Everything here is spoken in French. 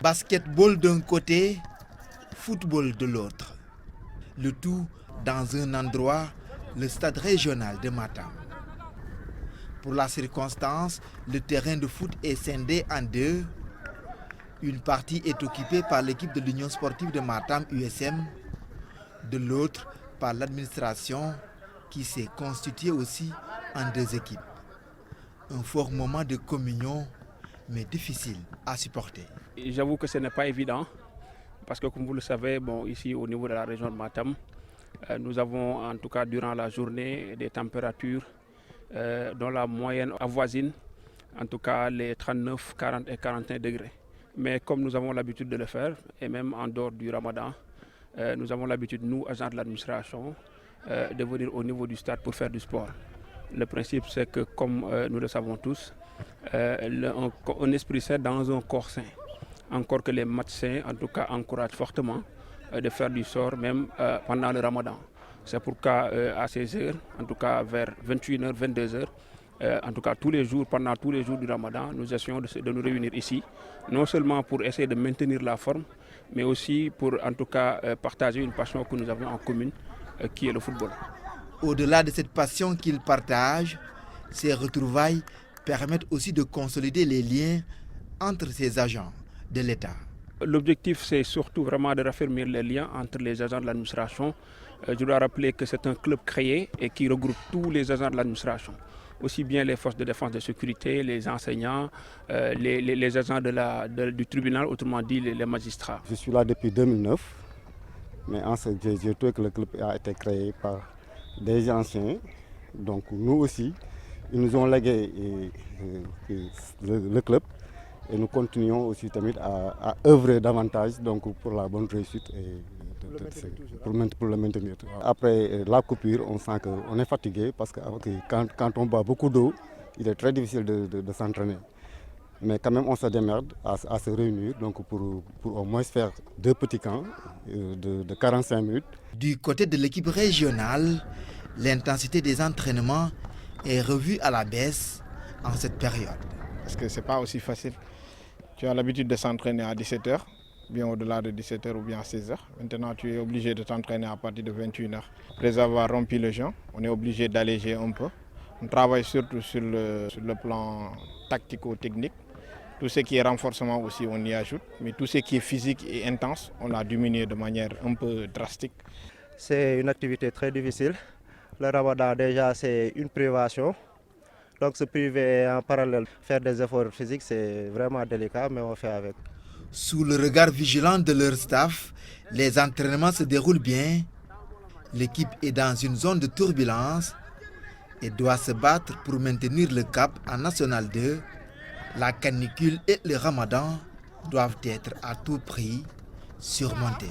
Basketball d'un côté, football de l'autre. Le tout dans un endroit, le stade régional de Matam. Pour la circonstance, le terrain de foot est scindé en deux. Une partie est occupée par l'équipe de l'Union sportive de Matam USM, de l'autre par l'administration qui s'est constituée aussi en deux équipes. Un fort moment de communion, mais difficile à supporter. J'avoue que ce n'est pas évident, parce que comme vous le savez, ici au niveau de la région de Matam, nous avons en tout cas durant la journée des températures dont la moyenne avoisine en tout cas les 39, 40 et 41 degrés. Mais comme nous avons l'habitude de le faire, et même en dehors du Ramadan, nous avons l'habitude, nous, agents de l'administration, de venir au niveau du stade pour faire du sport. Le principe, c'est que, comme nous le savons tous, un esprit sain dans un corps sain. Encore que les matchs sains, en tout cas, encouragent fortement de faire du sport, même pendant le Ramadan. C'est pourquoi, à ces heures, en tout cas vers 21h, 22h, en tout cas tous les jours, pendant tous les jours du Ramadan, nous essayons de nous réunir ici, non seulement pour essayer de maintenir la forme, mais aussi pour en tout cas partager une passion que nous avons en commune, qui est le football. Au-delà de cette passion qu'ils partagent, ces retrouvailles permettent aussi de consolider les liens entre ces agents de l'État. L'objectif, c'est surtout vraiment de raffermir les liens entre les agents de l'administration. Je dois rappeler que c'est un club créé et qui regroupe tous les agents de l'administration. Aussi bien les forces de défense et de sécurité, les enseignants, les agents du tribunal, autrement dit les magistrats. Je suis là depuis 2009, mais j'ai trouvé que le club a été créé par des anciens. Donc nous aussi, ils nous ont légué le club et nous continuons aussi à œuvrer davantage donc, pour la bonne réussite et pour le maintenir. Après la coupure, on sent qu'on est fatigué parce que quand on boit beaucoup d'eau, il est très difficile de s'entraîner. Mais quand même, on se démerde à se réunir donc pour au moins faire 2 petits camps de 45 minutes. Du côté de l'équipe régionale, l'intensité des entraînements est revue à la baisse en cette période. Parce que ce n'est pas aussi facile. Tu as l'habitude de s'entraîner à 17h, bien au-delà de 17h ou bien à 16h. Maintenant, tu es obligé de t'entraîner à partir de 21h. Après avoir rompu le jeûne, on est obligé d'alléger un peu. On travaille surtout sur le plan tactico-technique. Tout ce qui est renforcement aussi, on y ajoute. Mais tout ce qui est physique et intense, on l'a diminué de manière un peu drastique. C'est une activité très difficile. Le Ramadan, déjà, c'est une privation. Donc se priver en parallèle, faire des efforts physiques, c'est vraiment délicat, mais on fait avec. Sous le regard vigilant de leur staff, les entraînements se déroulent bien. L'équipe est dans une zone de turbulence et doit se battre pour maintenir le cap en National 2. La canicule et le Ramadan doivent être à tout prix surmontés.